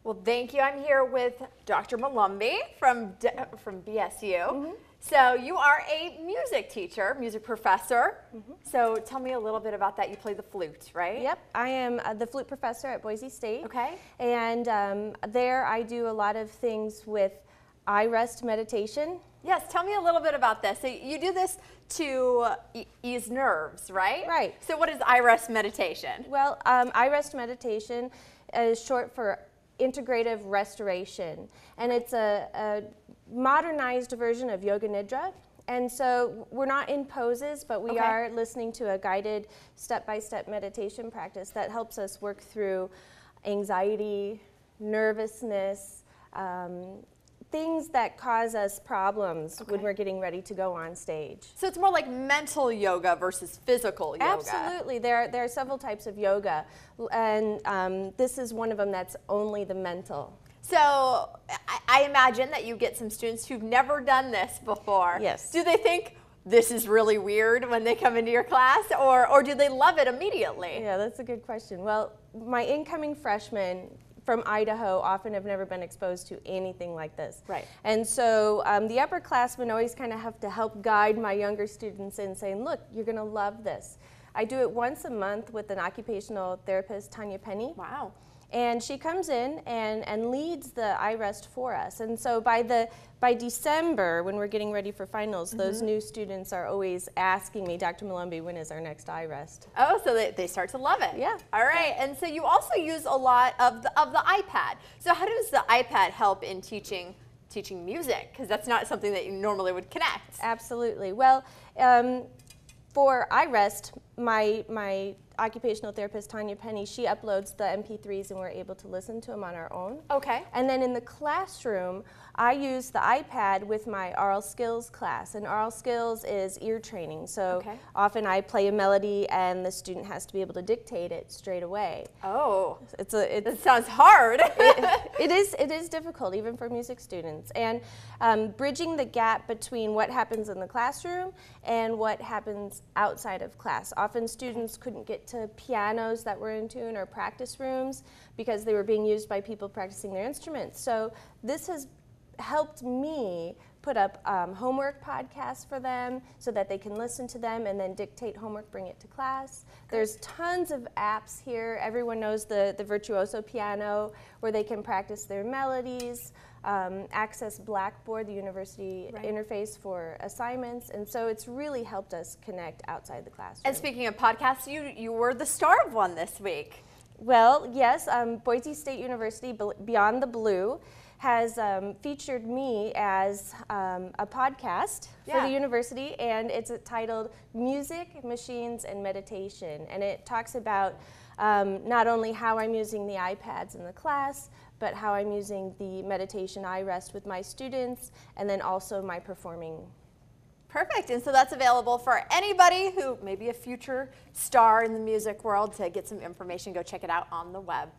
Well, thank you. I'm here with Dr. Molumby from BSU. So you are a music teacher, music professor. So tell me a little bit about that. You play the flute, right? Yep, I am the flute professor at Boise State. Okay. And there I do a lot of things with eye rest meditation. Yes, tell me a little bit about this. So you do this to ease nerves, right? Right. So what is eye rest meditation? Well, eye rest meditation is short for integrative restoration, and it's a modernized version of yoga nidra. And so we're not in poses, but we are listening to a guided step-by-step meditation practice that helps us work through anxiety, nervousness, things that cause us problems when we're getting ready to go on stage. So it's more like mental yoga versus physical yoga. Absolutely. There are several types of yoga, and this is one of them that's only the mental. So I imagine that you get some students who've never done this before. Yes. Do they think this is really weird when they come into your class, or do they love it immediately? Yeah, that's a good question. Well, my incoming freshmen from Idaho often have never been exposed to anything like this. Right. And so the upperclassmen always kind of have to help guide my younger students in saying, look, you're going to love this. I do it once a month with an occupational therapist, Tanya Penny. Wow. And she comes in and leads the eye rest for us. And so by December, when we're getting ready for finals, those new students are always asking me, Dr. Molumby, when is our next eye rest? Oh, so they start to love it. Yeah. All right. And so you also use a lot of the iPad. So how does the iPad help in teaching music? Because that's not something that you normally would connect. Absolutely. Well, for iRest, my occupational therapist, Tanya Penny, she uploads the MP3s and we're able to listen to them on our own. Okay. And then in the classroom, I use the iPad with my oral skills class. And oral skills is ear training. So often I play a melody and the student has to be able to dictate it straight away. Oh. It sounds hard. it is difficult, even for music students. And bridging the gap between what happens in the classroom and what happens outside of class. Often students couldn't get to pianos that were in tune or practice rooms because they were being used by people practicing their instruments. So this has helped me put up homework podcasts for them so that they can listen to them and then dictate homework, bring it to class. There's tons of apps here. Everyone knows the Virtuoso piano where they can practice their melodies, access Blackboard, the university interface for assignments, and so it's really helped us connect outside the classroom. And speaking of podcasts, you were the star of one this week. Well, yes, Boise State University Beyond the Blue has featured me as a podcast for the university, and it's titled Music, Machines, and Meditation. And it talks about not only how I'm using the iPads in the class, but how I'm using the meditation eye rest with my students, and then also my performing. Perfect, and so that's available for anybody who may be a future star in the music world. To get some information, go check it out on the web.